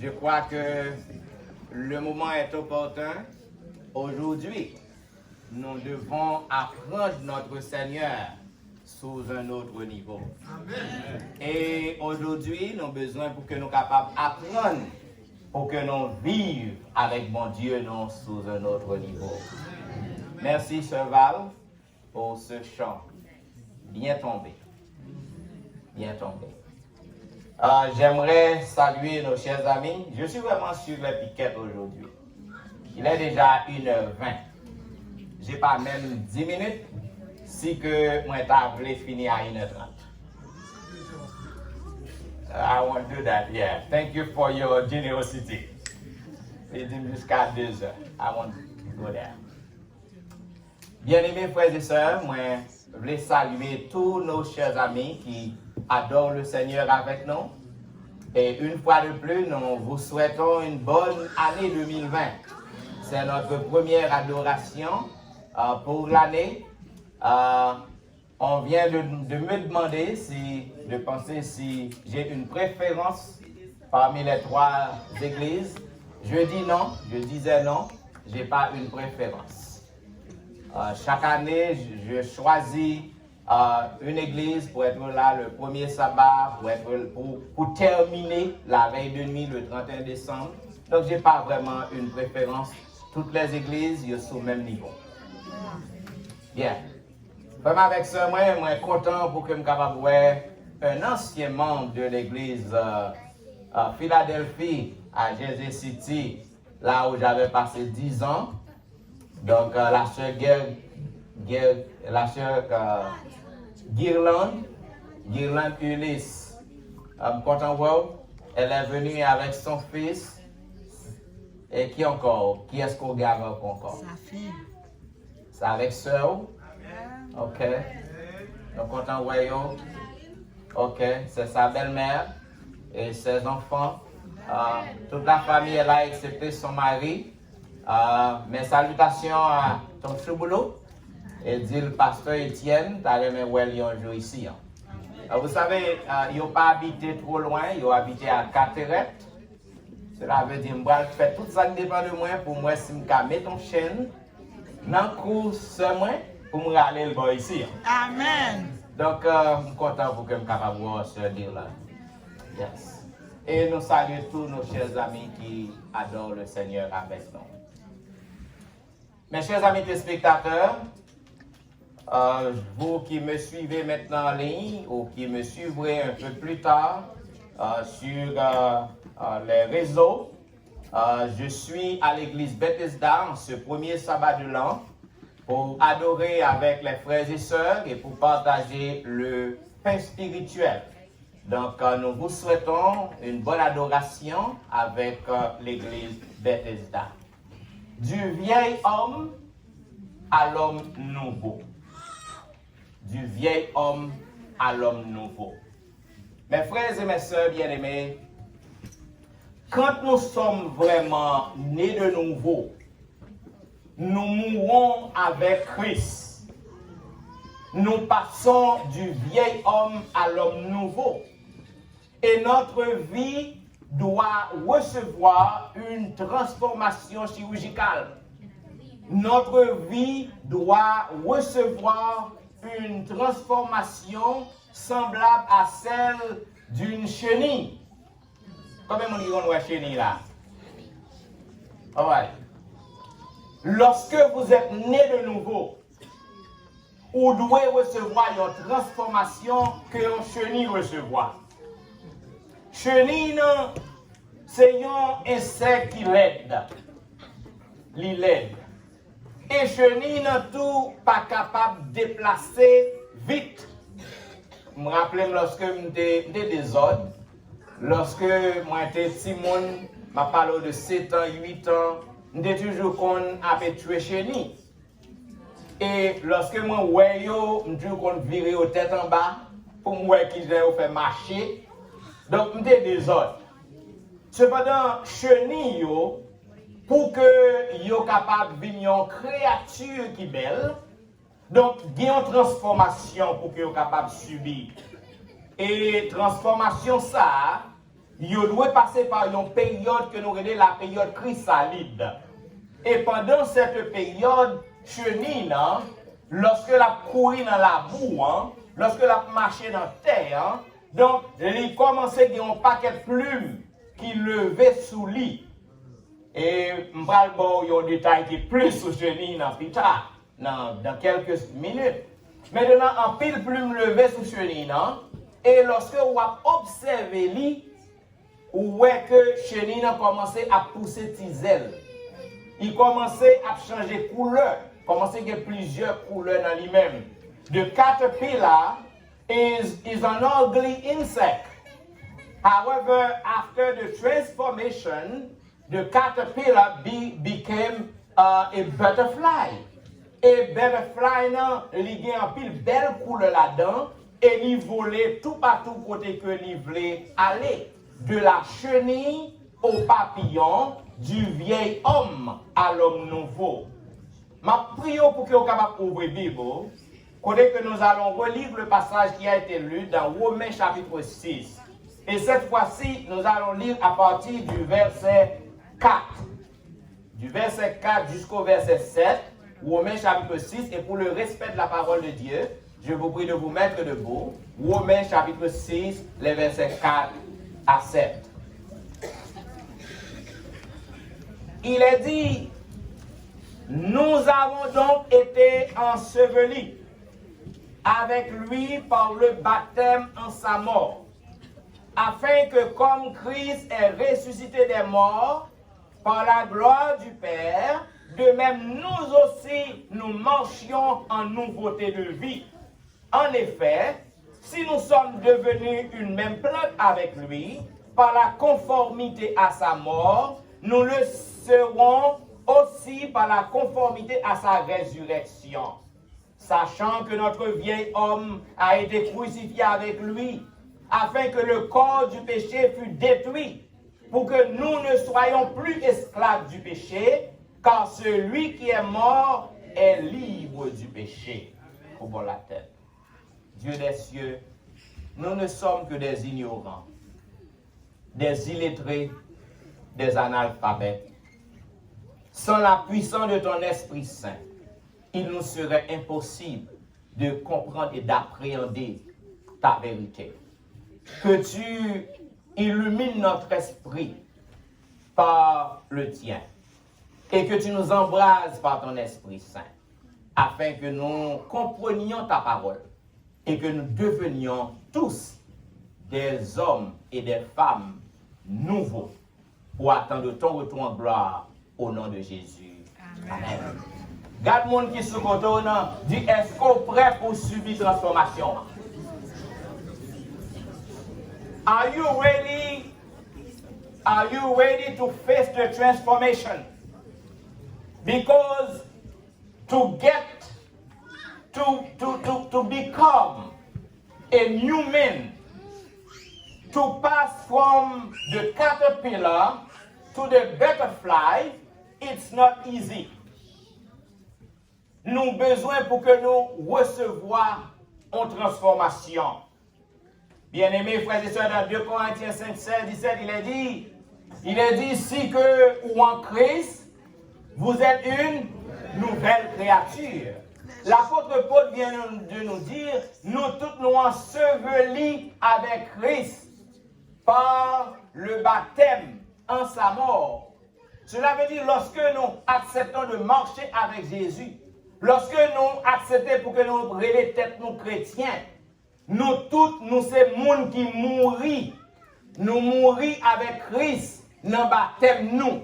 je crois que le moment est opportun. Aujourd'hui, nous devons apprendre notre Seigneur sous un autre niveau. Amen. Et aujourd'hui, nous avons besoin pour que nous soyons capables d'apprendre, pour que nous vivions avec mon Dieu non, sous un autre niveau. Merci, Sœur Val, pour ce chant. Bien tombé. Bien tombé. J'aimerais saluer nos chers amis. Je suis vraiment sur les piquettes aujourd'hui. Il est déjà 1h20. Je n'ai pas même 10 minutes si que moi t'avais fini à 1h30. I won't do that, yeah. Thank you for your generosity. C'est jusqu'à 2h. I won't go there. Bien-aimés frères et sœurs, moi, je voulais saluer tous nos chers amis qui adorent le Seigneur avec nous. Et une fois de plus, nous vous souhaitons une bonne année 2020. C'est notre première adoration pour l'année. On vient de me demander de penser si j'ai une préférence parmi les 3 églises. Je dis non, je disais non, je n'ai pas une préférence. Chaque année, je choisis une église pour être là le premier sabbat, pour terminer la veille de nuit le 31 décembre. Donc, je n'ai pas vraiment une préférence. Toutes les églises, ils sont au même niveau. Bien. Vraiment avec ça, moi, je suis content pour que je sois capable de voir un ancien membre de l'église Philadelphie à Jersey City, là où j'avais passé 10 ans. Donc, la sœur Guirlande Ulysse, content de voir, elle est venue avec son fils. Et qui encore? Qui est-ce qu'on garde encore? Sa fille. C'est avec sœur? Ok. Donc, content de voir. Ok, c'est sa belle-mère et ses enfants. Toute la famille est là, excepté son mari. Mes salutations à ton chouboulot et dit le pasteur Étienne, tu as aimé un jour ici. Vous savez, ils n'ont pas habité trop loin, ils ont habité à Carteret. Cela veut dire que je fais tout ça qui dépend de moi pour moi si je mets ton chaîne dans le cours pour me aller le bois ici. Amen. Donc, je suis content pour que je sois capable de voir ce dire-là. Yes. Et nous saluons tous nos chers amis qui adorent le Seigneur avec nous. Mes chers amis téléspectateurs, vous qui me suivez maintenant en ligne ou qui me suivrez un peu plus tard sur les réseaux, je suis à l'église Bethesda en ce premier sabbat de l'an pour adorer avec les frères et sœurs et pour partager le pain spirituel. Donc, nous vous souhaitons une bonne adoration avec l'église Bethesda. Du vieil homme à l'homme nouveau. Du vieil homme à l'homme nouveau. Mes frères et mes sœurs bien-aimés, quand nous sommes vraiment nés de nouveau, nous mourons avec Christ. Nous passons du vieil homme à l'homme nouveau. Et notre vie doit recevoir une transformation chirurgicale. Notre vie doit recevoir une transformation semblable à celle d'une chenille. Combien on dit qu'on a chenille là? All right. Lorsque vous êtes né de nouveau, vous devez recevoir une transformation que une chenille recevoir. Chenille, c'est un insecte qui l'aide. Il l'aide. Et chenille, tout pas capable de déplacer vite. Je me rappelle lorsque j'étais des ordres, lorsque moi j'étais petit monde, je parle de 7 ans, 8 ans, j'étais toujours qu'on avait tué chenille. Et lorsque moi ouais yo, je qu'on virer aux tête en bas pour moi qui j'ai fait marcher. Donc j'étais des ordres. Cependant chenille yo, pour que yo capable venir une créature qui belle, donc il y a une transformation pour que yo capable subir. Et transformation ça, Yo doit passer par une période que nous appelons la période chrysalide. Et pendant cette période, chenille, lorsque la courir dans la boue, lorsque la marcher dans la terre, donc il commençait à avoir un paquet de plumes qui levaient sous lit. Et je vais vous un détail qui est plus sur chenille plus tard, dans quelques minutes. Maintenant, un pile plume levé sous chenille, et lorsque vous observez lui, vous voyez que chenille a commencé à pousser ses ailes. Il commençait à changer de couleur. Il commençait à avoir plusieurs couleurs dans lui-même. The caterpillar is an ugly insect. However, after the transformation, the caterpillar became a butterfly. Et butterfly, il a un pile belle couleur là-dedans et il volait tout partout côté que il voulait aller. De la chenille au papillon, du vieil homme à l'homme nouveau. Ma prière pour que vous soyez capable d'ouvrir la Bible, côté que nous allons relire le passage qui a été lu dans Romains chapitre 6. Et cette fois-ci, nous allons lire à partir du verset 4. Du verset 4 jusqu'au verset 7, Romains chapitre 6. Et pour le respect de la parole de Dieu, je vous prie de vous mettre debout. Romains chapitre 6, les versets 4 à 7. Il est dit, nous avons donc été ensevelis avec lui par le baptême en sa mort, afin que comme Christ est ressuscité des morts par la gloire du Père, de même nous aussi nous marchions en nouveauté de vie. En effet, si nous sommes devenus une même plante avec lui, par la conformité à sa mort, nous le serons aussi par la conformité à sa résurrection. Sachant que notre vieil homme a été crucifié avec lui, afin que le corps du péché fût détruit, pour que nous ne soyons plus esclaves du péché, car celui qui est mort est libre du péché. Au bord de la tête. Dieu des cieux, nous ne sommes que des ignorants, des illettrés, des analphabètes. Sans la puissance de ton Esprit Saint, il nous serait impossible de comprendre et d'appréhender ta vérité. Que tu illumines notre esprit par le tien et que tu nous embrases par ton Esprit Saint, afin que nous comprenions ta parole et que nous devenions tous des hommes et des femmes nouveaux pour attendre ton retour en gloire au nom de Jésus. Amen. Garde le monde qui se côté, dit est-ce qu'on est prêt pour subir transformation? Are you ready? Are you ready to face the transformation? Because to get to become a new man, to pass from the caterpillar to the butterfly, it's not easy. Nous avons besoin pour que nous recevoir en transformation. Bien-aimés frères et sœurs, dans 2 Corinthiens 5, 16, 17, il est dit ici que, ou en Christ, vous êtes une nouvelle créature. L'apôtre Paul vient de nous dire, nous tous nous ensevelis avec Christ par le baptême en sa mort. Cela veut dire lorsque nous acceptons de marcher avec Jésus, lorsque nous acceptons pour que nous brûlions tête nous chrétiens, nous tous, nous c'est monde qui mourit. Nous mourit avec Christ dans le baptême nous.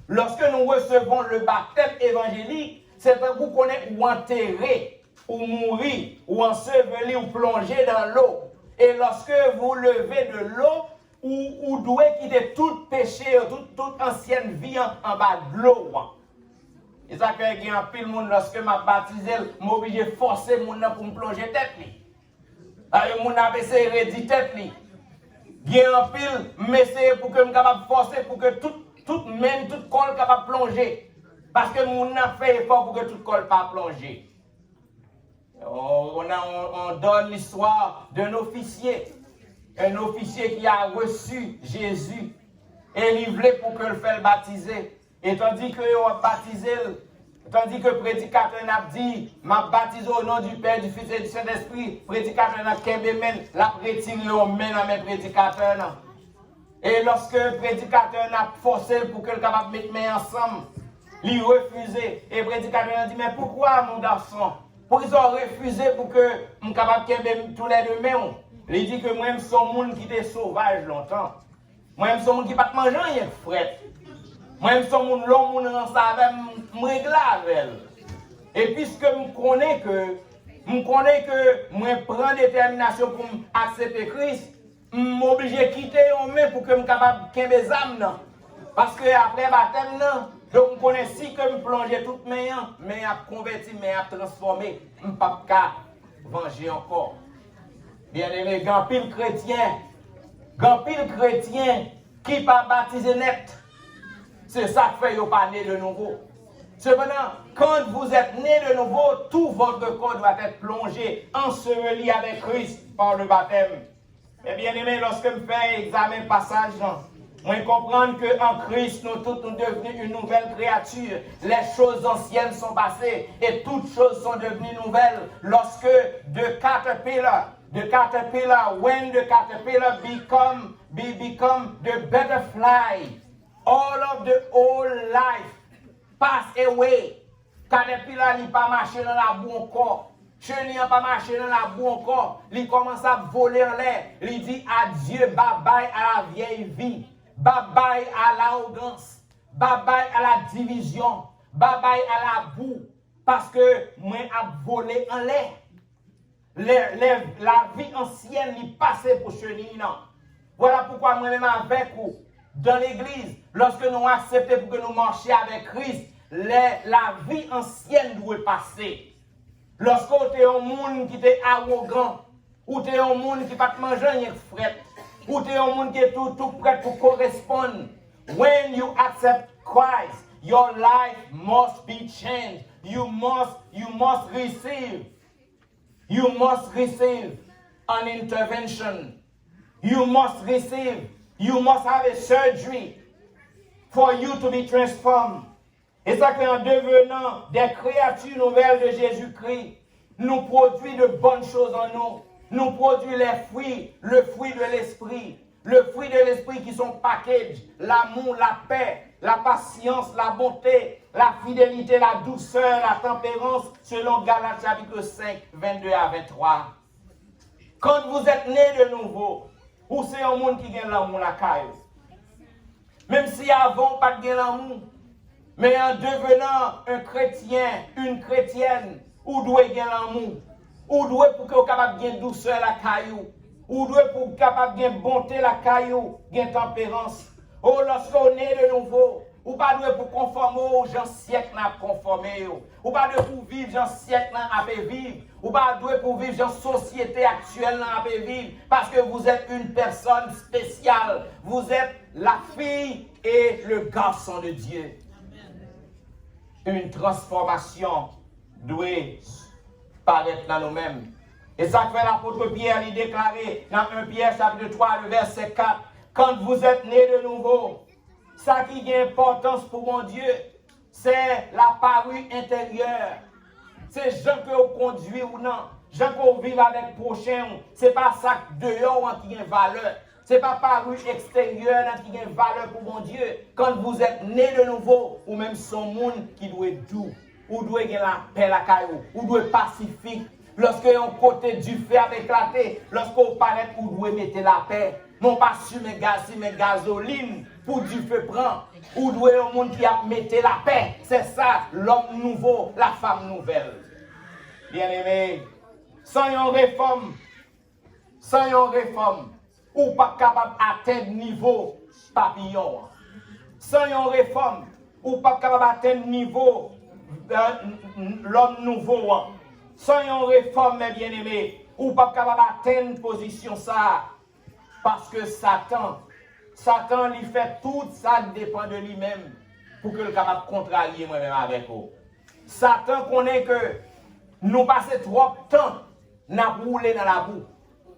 Lorsque nous recevons le baptême évangélique, c'est pour vous connaître ou enterrer, ou mourir, ou enseveli, ou plonger dans l'eau. Et lorsque vous levez de l'eau, ou devez quitter tout péché, toute ancienne vie en bas de l'eau. Et ça fait qu'il y a un pile monde lorsque m'a baptisé, m'a obligé de forcer mon pour me plonger tête. Alors mon a essayé de dire tête. Il y a un pile, mais c'est pour que je capable forcer pour que tout même tout col capable plonger. Parce que mon a fait effort pour que tout col pas plonger. On donne l'histoire d'un officier un officier qui a reçu Jésus et il voulait pour que le fasse baptiser. Et tandis que on baptisé, tandis que le prédicateur n'a dit, m'a baptisé au nom du Père, du Fils et du Saint-Esprit, le prédicateur n'a qu'un bémen, la prétine au main dans mes prédicateurs. Et lorsque le prédicateur n'a forcé pour que le capable mettre main ensemble, il refusait. Et le prédicateur a dit, mais pourquoi mon garçon? Pourquoi ils ont refusé pour que je sois capable de tous les deux mains? Il dit que moi-même, je suis un monde qui était sauvage longtemps. Moi-même, je suis un monde qui ne peut pas manger rien frais. Moi-même, je suis un monde l'homme, je savais me régler avec. Et puisque je connais que moi prends détermination pour accepter Christ, je suis obligé de quitter un main pour que je sois capable de faire mes âmes. Parce que après le baptême, donc je connais si que je plonge toutes mes mains, mais je converti, mais je transformé, je ne peux pas venger encore. Bien aimé, grand pile chrétien qui pas baptisé net, c'est ça qui fait que vous pas né de nouveau. Cependant, quand vous êtes né de nouveau, tout votre corps doit être plongé, enseveli avec Christ par le baptême. Mais bien aimé, lorsque je fais examen passage, moi comprendre qu'en Christ, nous tous nous devenus une nouvelle créature. Les choses anciennes sont passées et toutes choses sont devenues nouvelles. Lorsque the caterpillar, when the caterpillar become the butterfly, all of the old life pass away. Caterpillar n'est pas marché dans la boue encore. Chenille n'a pas marché dans la boue encore. Il commence à voler en l'air. Il dit adieu, bye bye à la vieille vie. Bye bye à l'arrogance. Bye bye à la division. Bye bye à la boue. Parce que moi, a volé en l'air. La vie ancienne est passée pour chenille. Voilà pourquoi moi-même avec vous, dans l'église, lorsque nous acceptons pour que nous marchions avec Christ, la vie ancienne doit passer. Lorsque tu es un monde qui est arrogant, ou tu es un monde qui ne peut pas manger rien de frais, ou tu es un monde qui est tout prêt pour correspondre, when you accept Christ, your life must be changed. You must receive an intervention. You must have a surgery for you to be transformed. Et ça qu'en devenant des créatures nouvelles de Jésus-Christ, nous produit de bonnes choses en nous. Nous produit les fruits, le fruit de l'esprit. Le fruit de l'esprit qui sont package, l'amour, la paix, la patience, la bonté, la fidélité, la douceur, la tempérance, selon Galates chapitre 5, 22 à 23. Quand vous êtes né de nouveau, ou c'est un monde qui gagne l'amour la caille. Même si avant pas de l'amour, mais en devenant un chrétien, une chrétienne, ou doit gagner l'amour, ou doit pour que vous capable de douceur la caillou, ou doit pour capable de bonté la caillou, de tempérance. Oh, lorsqu'on est de nouveau, ou pas doit pour conformer aux gens siècles n'a conformé, ou pas doit pour vivre gens siècles n'a vivre, ou pas doit pour vivre gens société actuelle n'a vivre, parce que vous êtes une personne spéciale, vous êtes la fille et le garçon de Dieu. Une transformation doit paraître dans nous-mêmes. Et ça fait l'apôtre Pierre lui déclarer dans 1 Pierre chapitre 3, le verset 4, quand vous êtes nés de nouveau, ça qui a importance pour mon Dieu, c'est la parure intérieure. C'est gens que vous conduisez ou non, gens que vous vivez avec prochain, c'est pas ça dehors qui a valeur. Ce n'est pas parure extérieure qui a valeur pour mon Dieu. Quand vous êtes né de nouveau, ou même son monde qui doit être doux, ou doit avoir la paix la caillou, ou doit être pacifique. Lorsque un côté du feu a éclaté, lorsque vous parlez, vous devez mettre la paix. Non pas sur mes gaz, sur mes gasoline, pour du feu prend. Ou doit un monde qui a mettre la paix. C'est ça, l'homme nouveau, la femme nouvelle. Bien aimé, sans une réforme, ou pas capable d'atteindre niveau papillon. Sans une réforme, ou pas capable d'atteindre niveau l'homme nouveau. Sans une réforme, mes bien-aimés, ou pas capable d'atteindre position ça. Parce que Satan lui fait tout ça dépend de lui-même pour que le capable de contrarier moi-même avec vous. Satan connaît que nous passons trop de temps à rouler dans la boue.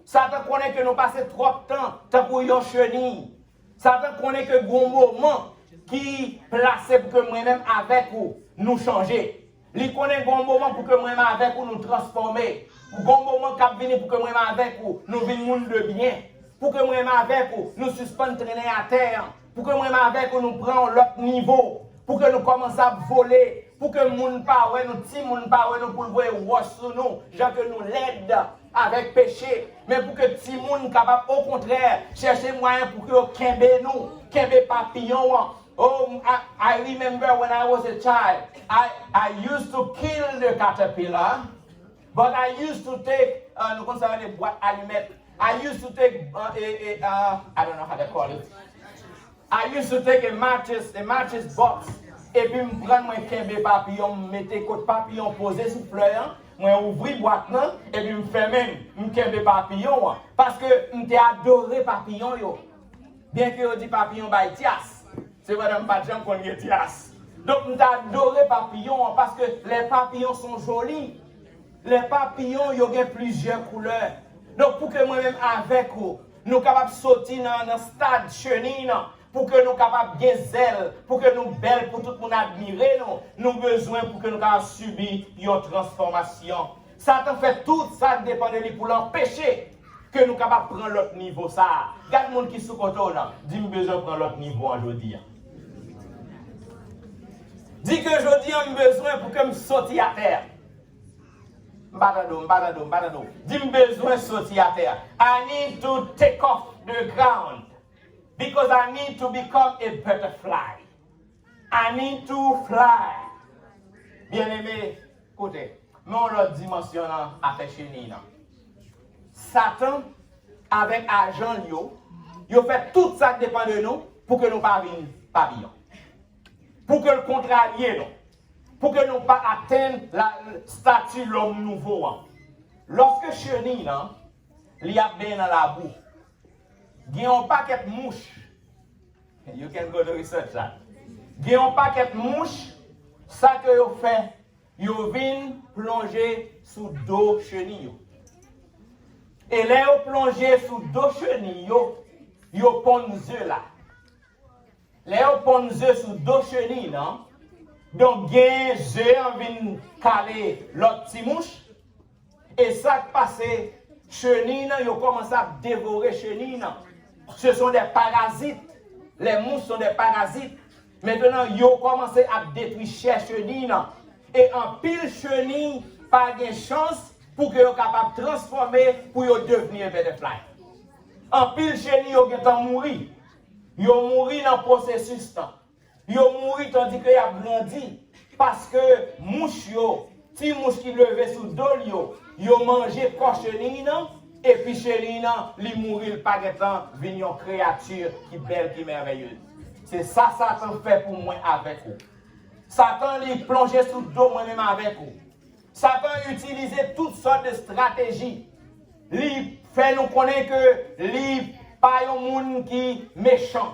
Satan connaît que nous passons trop de temps pour une chenille. Satan connaît que bon moment qui placé pour que moi-même avec vous nous changer. Il connaît bon moment pour que moi-même avec vous nous transformer. Bon moment qui vient pour que moi-même avec vous nous venions monde de bien. Pour que moi-même avec vous nous suspendons traîner à terre. Pour que moi-même avec vous nous prenions l'autre niveau. Pour que nous commencions à voler. Pour que moun pa nous ti moun pa nous pour voir wash sur nous, genre que nous l'aide avec péché, mais pour que ti moun capable au contraire chercher moyen pour que kembe papillon. Oh, I remember when I was a child, I used to kill the caterpillar, but I used to take nous concernant les boîtes allumettes. I used to take I don't know how to call it. I used to take a mattress box. Et puis, je prends un kembe papillon, je mets côté papillon posé sous fleur, je ouvre la boîte, et puis je fais même un kembe papillon. Parce que je adoré papillon. Bien que je dis papillon, bah, tias. C'est vrai, je ne pas de qu'on y tias. Donc, je adoré papillon parce que les papillons sont jolis. Les papillons, ils ont plusieurs couleurs. Donc, pour que moi-même, avec vous, nous sommes capables de sortir dans un stade chenille. Pour que nous soyons capables de zèle, pour que nous soyons belles, pour tout le monde admirer nous, nous avons besoin pour que nous puissions subir une transformation. Satan fait tout ça dépend de lui pour l'empêcher que nous soyons capables de prendre l'autre niveau. Ça, regarde le monde qui est sous côté là, dis nous besoin de prendre l'autre niveau aujourd'hui. Dis que aujourd'hui on a besoin pour que nous sortions à terre. Mbadado. Dis nous besoin de sortir à terre. I need to take off the ground. Because I need to become a butterfly. I need to fly. Bien-aimé, écoutez, mon autre dimension a fait chenille. Satan, avec argent, il fait tout ça qui dépend de nous pour que nous ne parvenions pas papillon. Pour que le contrarier, pour que nous ne pas atteindre la statue de l'homme nouveau. Lorsque chenille, il y a bien dans la boue. Il y a un paquet de mouches. You can go to research that. Il y a un paquet de mouches. Ça que vous faites, vous venez plonger sous deux chenilles. Et là, vous plongez sous deux chenilles, vous pondez là. Là, vous pondez sous deux chenilles, non? Donc, il y a un œuf qui vient caler l'autre petite mouche. Et ça qui passe, chenilles, vous commencez à dévorer chenilles. Ce sont des parasites. Les mouches sont des parasites. Maintenant, ils ont commencé à détruire chaque chenille. Et en pile chenille, pas de chance pour qu'ils soient capables de transformer pour devenir un butterfly. En pile chenille, ils ont mouru. Ils ont mouru dans le processus. Ils ont mouru tandis qu'ils ont grandi. Parce que mouches, si mouches qui levaient sous dos, ils ont mangé corps chenille. Et puis chenille, ils mourir pas de temps, une créature qui belle, qui merveilleuse. C'est ça Satan fait pour moi avec vous. Satan lui plongeait sous le dos moi-même avec vous. Satan utilisait toutes sortes de stratégies. Il fait nous connaître que lui pas un monde qui méchant.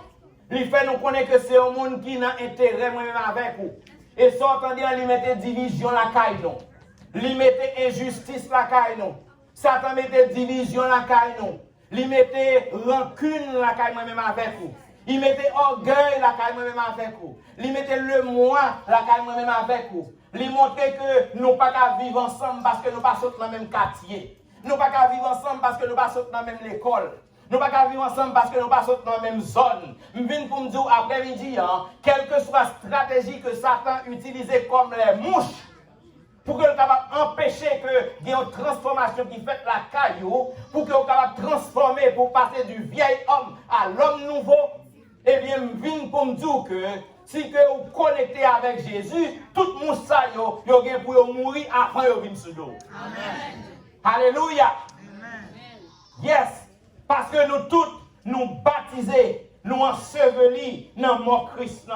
Il fait nous connaître que c'est un monde qui n'a intérêt moi-même avec vous. Et ça entendait il mettait division la caille nous. Il mettait injustice la caille nous. Satan mettait division la caille nous. Il mettait rancune la caille moi-même avec vous. Il mettait orgueil la caille moi-même avec vous. Il mettait le moi la caille moi-même avec vous. Il montrait que nous ne pouvons pas vivre ensemble parce que nous ne sommes pas dans le même quartier. Nous ne pouvons pas vivre ensemble parce que nous ne sommes pas dans la même école. Nous ne pouvons pas vivre ensemble parce que nous ne sommes pas dans la même zone. Je viens pour me dire après-midi, quelle que soit la stratégie que Satan utilisait comme les mouches, pour que nous capable d'empêcher qu'il y ait une transformation qui fait la caillou, pour que nous capable de transformer, pour passer du vieil homme à l'homme nouveau, eh bien, je viens pour me dire que si vous connectez avec Jésus, tout le monde ça, vous avez pour mourir avant de venir sur nous. Amen. Alléluia. Amen. Yes. Parce que nous tous, nous baptisés, nous ensevelis dans le mort Christ.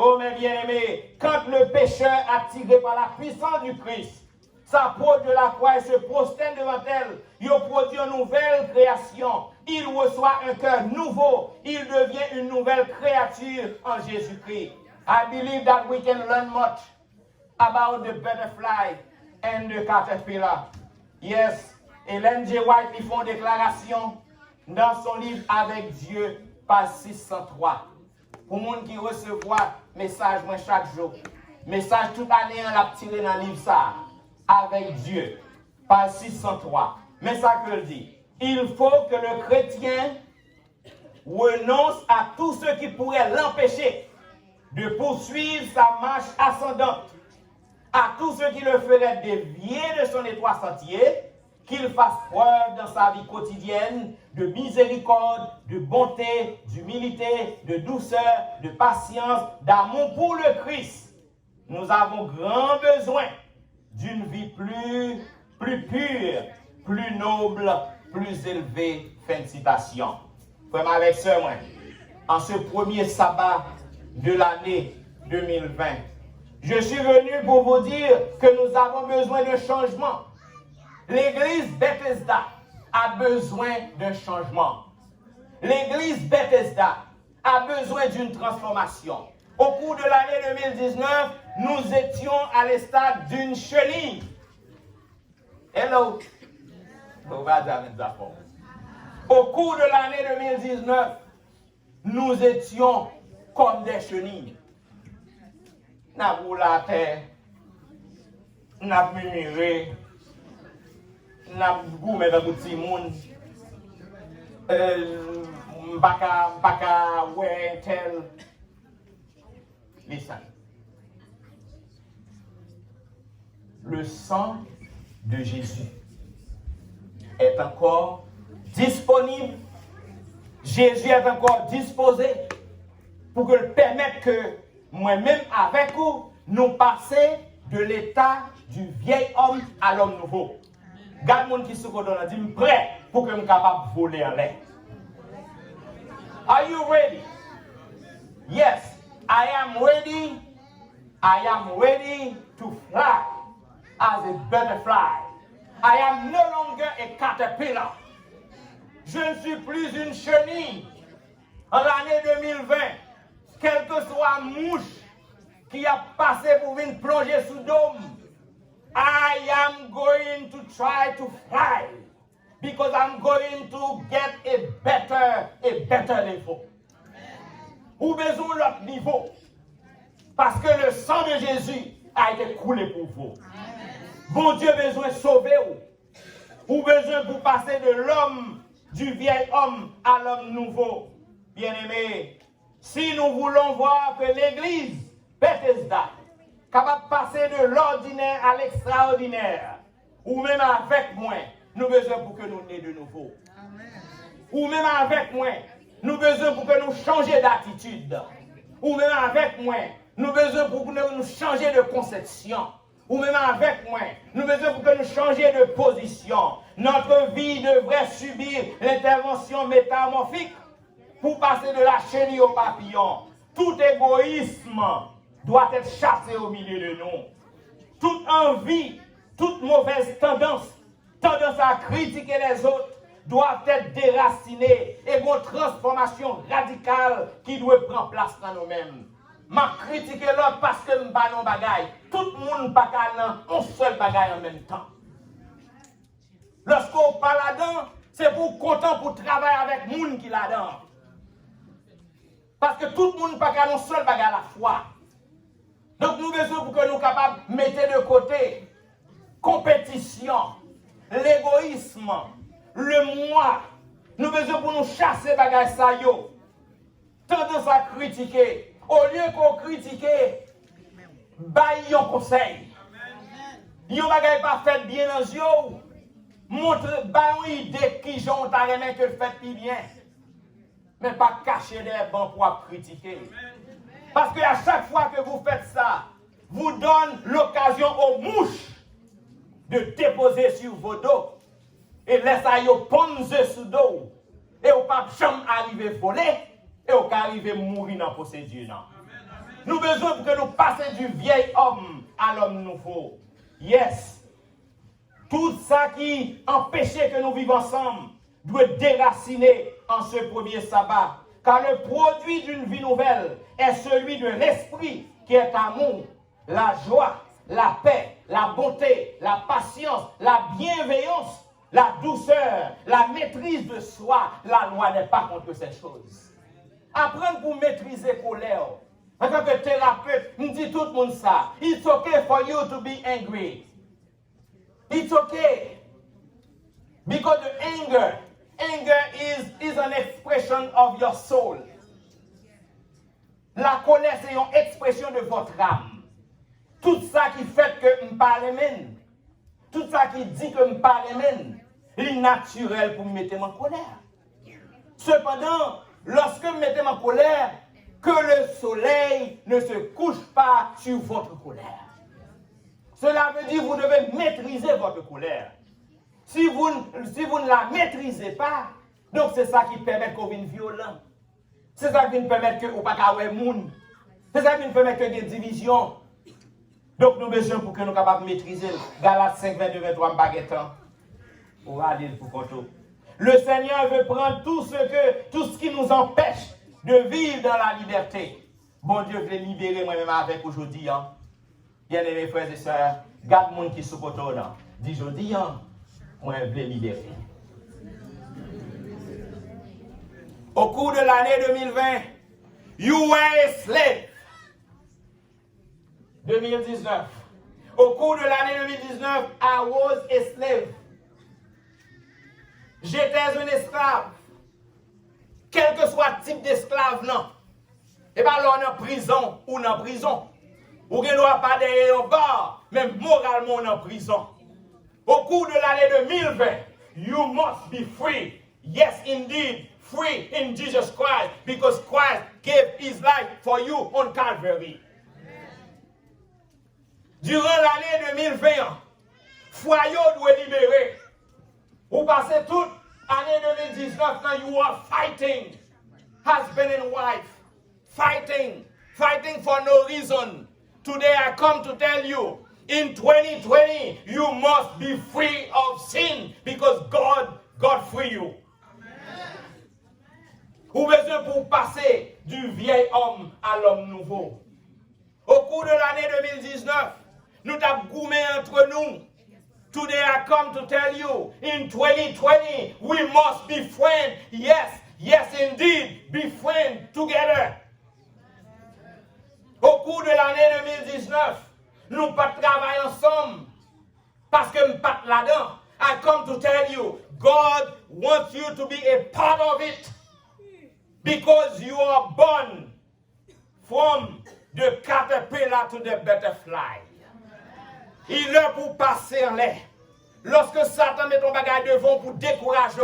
Oh mes bien-aimés, quand le pécheur attiré par la puissance du Christ s'approche de la croix et se prosterne devant elle, il produit une nouvelle création. Il reçoit un cœur nouveau. Il devient une nouvelle créature en Jésus-Christ. I believe that we can learn much about the butterfly and the caterpillar. Yes, Ellen G. White lui font déclaration dans son livre Avec Dieu, page 603. Pour les gens qui recevoir message moi chaque jour. Message toute année, on l'a tiré dans le livre ça. Avec Dieu, page 603. Mais ça que je dis. Il faut que le chrétien renonce à tout ce qui pourrait l'empêcher de poursuivre sa marche ascendante, à tout ce qui le ferait dévier de son étroit sentier, qu'il fasse preuve dans sa vie quotidienne de miséricorde, de bonté, d'humilité, de douceur, de patience, d'amour pour le Christ. Nous avons grand besoin d'une vie plus pure, plus noble, plus élevée. Fin de citation. Frère avec sœur, en ce premier sabbat de l'année 2020, je suis venu pour vous dire que nous avons besoin de changement. L'église Bethesda a besoin d'un changement. L'église Bethesda a besoin d'une transformation. Au cours de l'année 2019, nous étions à l'état d'une chenille. Hello. Au cours de l'année 2019, nous étions comme des chenilles. Nous avons la terre, nous avons murmuré, nous avons goûté dans le petit monde. Baka, ouais, tel. Listen. Le sang de Jésus est encore disponible. Jésus est encore disposé pour que permettre que moi-même avec vous, nous passions de l'état du vieil homme à l'homme nouveau. Garde mon qui se donne, dit prêt pour que je sois capable de voler en l'air. Are you ready? Yes, I am ready. I am ready to fly as a butterfly. I am no longer a caterpillar. Je ne suis plus une chenille. En l'année 2020, quelle que soit mouche qui a passé pour venir plonger sous dôme, I am going to try to fly because I'm going to get a better level. Ou besoin de l'autre niveau. Parce que le sang de Jésus a été coulé pour vous. Bon Dieu besoin de sauver vous. Ou besoin pour passer de l'homme, du vieil homme à l'homme nouveau. Bien-aimés, si nous voulons voir que l'église Bethesda capable de passer de l'ordinaire à l'extraordinaire, ou même avec moi, nous besoin pour que nous naissions de nouveau. Amen. Ou même avec moi, nous besoin pour que nous changions d'attitude. Ou même avec moi, nous besoin pour que nous changions de conception. Ou même avec moi, nous besoin pour que nous changions de position. Notre vie devrait subir l'intervention métamorphique pour passer de la chenille au papillon. Tout égoïsme doit être chassé au milieu de nous. Toute envie, toute mauvaise tendance à critiquer les autres, doivent être déracinées et une transformation radicale qui doit prendre place dans nous-mêmes. Ma critiquer l'autre parce que je ne pas bagaille. Tout le monde n'a pas un seul bagaille en même temps. Lorsqu'on parle là-dedans, c'est pour content pour travailler avec les gens qui là-dedans. Parce que tout le monde n'a pas un seul bagaille à la fois. Donc nous besoin pour que nous soyons capables de mettre de côté compétition, l'égoïsme, le moi. Nous besoin pour nous chasser bagaille ça yo. Tendance à critiquer. Au lieu qu'on critique, baille un conseil. Yon bagaille pas fait bien dans yeux. Montre baille une idée qui j'ont ta remet que le fait plus bien. Mais pas cacher des bancs pour critiquer. Parce que à chaque fois que vous faites ça, vous donne l'occasion aux mouches de déposer sur vos dos et laisser yo ponzer sous dos et au pas jamais arriver voler et au pas arriver mourir dans procédure. Nous besoin pour que nous passions du vieil homme à l'homme nouveau. Yes. Tout ça qui empêchait que nous vivions ensemble doit déraciner en ce premier sabbat. Car le produit d'une vie nouvelle est celui de l'esprit qui est amour, la joie, la paix, la bonté, la patience, la bienveillance, la douceur, la maîtrise de soi, la loi n'est pas contre ces choses. Apprendre pour maîtriser colère. En tant que thérapeute, je dis tout le monde ça. It's okay for you to be angry. It's okay. Because the anger is an expression of your soul. La colère, c'est une expression de votre âme. Tout ça qui fait que je parle même, tout ça qui dit que je parle même, c'est naturel pour me mettre en colère. Cependant, lorsque je me mets en colère, que le soleil ne se couche pas sur votre colère. Cela veut dire que vous devez maîtriser votre colère. Si vous ne la maîtrisez pas, donc c'est ça qui permet qu'on vienne violent. C'est ça qui permet que vous ne pas avoir monde. C'est ça qui permet que des divisions. Donc nous avons besoin pour que nous soyons capables de maîtriser. Galates 5, 22, 23, temps. Pour aller pour contrôle. Le Seigneur veut prendre tout ce qui nous empêche de vivre dans la liberté. Bon Dieu veut libérer moi-même avec aujourd'hui. Hein. Bien-aimés frères et sœurs, garde monde qui sous poteau là. Dis aujourd'hui, hein, moi je veux libérer. Au cours de l'année 2020, you were a slave. 2019. Au cours de l'année 2019, I was a slave. J'étais un esclave. Quel que soit le type d'esclave, non. Et bien là, on est en prison ou en prison. Ou ne doit pas derrière un bar, mais moralement on est en prison. Au cours de l'année 2020, you must be free. Yes, indeed, free in Jesus Christ, because Christ gave his life for you on Calvary. Durant l'année 2020, foyer doit libérer. Vous passez toute l'année 2019, now you are fighting. Husband and wife, fighting for no reason. Today I come to tell you, in 2020, you must be free of sin because God free you. Vous besoin pour passer du vieil homme à l'homme nouveau. Au cours de l'année 2019, nous avons goumé entre nous. Today I come to tell you, in 2020, we must be friends. Yes, indeed, be friends together. Au cours de l'année 2019, nous pas travailler ensemble parce que nous pas là-dedans. I come to tell you, God wants you to be a part of it because you are born from the caterpillar to the butterfly. Il est pour passer en l'air. Lorsque Satan met ton bagage devant pour décourager,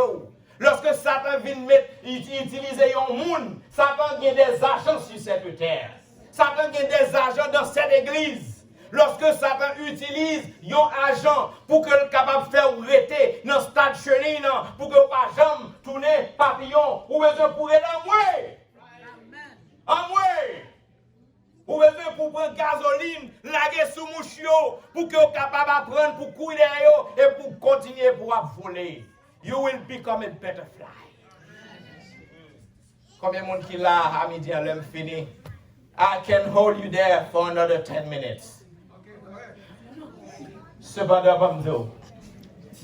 lorsque Satan vient utiliser un monde, Satan gagne des agents sur cette terre. Satan gagne des agents dans cette église. Lorsque Satan utilise un agent pour que le capable de faire arrêter dans le stade chenille, pour que pas jamais tourner papillon, ou besoin pour aller en mouer. Ou besoin pour prendre gasoline, laguer sous mouchio, pour que vous capable d'apprendre pour courir derrière et pour continuer pour voler. You will become a butterfly. Combien de monde qui là à midi à l'heure fini? I can hold you there for another 10 minutes. Cependant,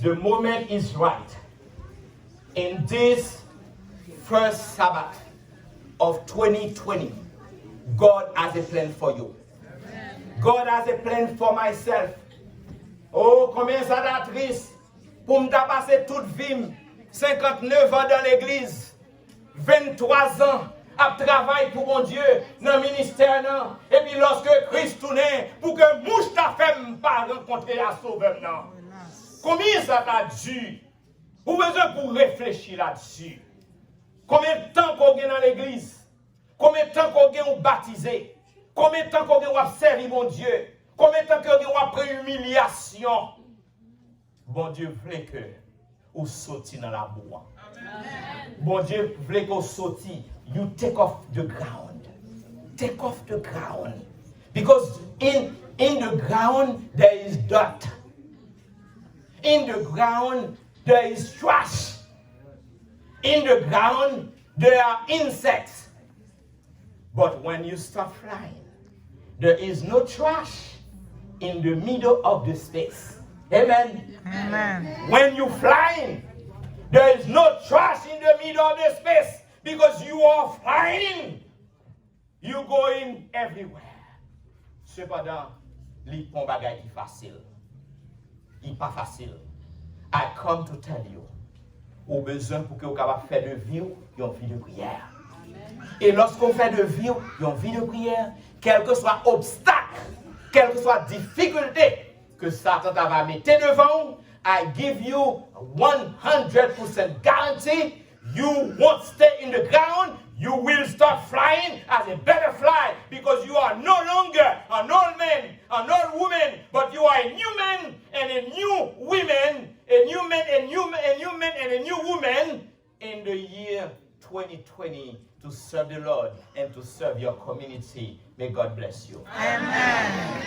the moment is right. In this first Sabbath of 2020, God has a plan for you. God has a plan for myself. Oh, combien ça date triste pour me passer toute vie, 59 ans dans l'église, 23 ans à travailler pour mon Dieu dans le ministère. Non. Et puis lorsque Christ tournait, pour que mouche ta femme pas rencontrer la sauveur. Combien ça t'a dû? Vous besoin pour réfléchir là-dessus. Combien de temps qu'on est dans l'église? Combien de temps qu'on est baptisé? Combien de temps qu'on est servi mon Dieu? Combien de temps qu'on est après humiliation? Bon Dieu voulait que vous sautiez dans la boue. Bon Dieu voulait que vous sautiez. You take off the ground. Take off the ground. Because in the ground there is dirt. In the ground there is trash. In the ground there are insects. But when you start flying, there is no trash in the middle of the space. Amen. Amen. When you flying, there is no trash in the middle of the space because you are flying. You going everywhere. Cependant, li pon bagay ki facile. Il pas facile. I come to tell you, au besoin pour que vous capable faire de vie, une vie de prière. Et lorsqu'on fait de vie, une vie de prière, quel que soit obstacle, quelle que soit difficulté que Satan va mettre devant, I give you 100% guarantee, you won't stay in the ground, you will start flying as a butterfly because you are no longer an old man, an old woman, but you are a new man and a new woman, a new man, a new man, a new man, and a new woman in the year 2020 to serve the Lord and to serve your community. May God bless you. Amen.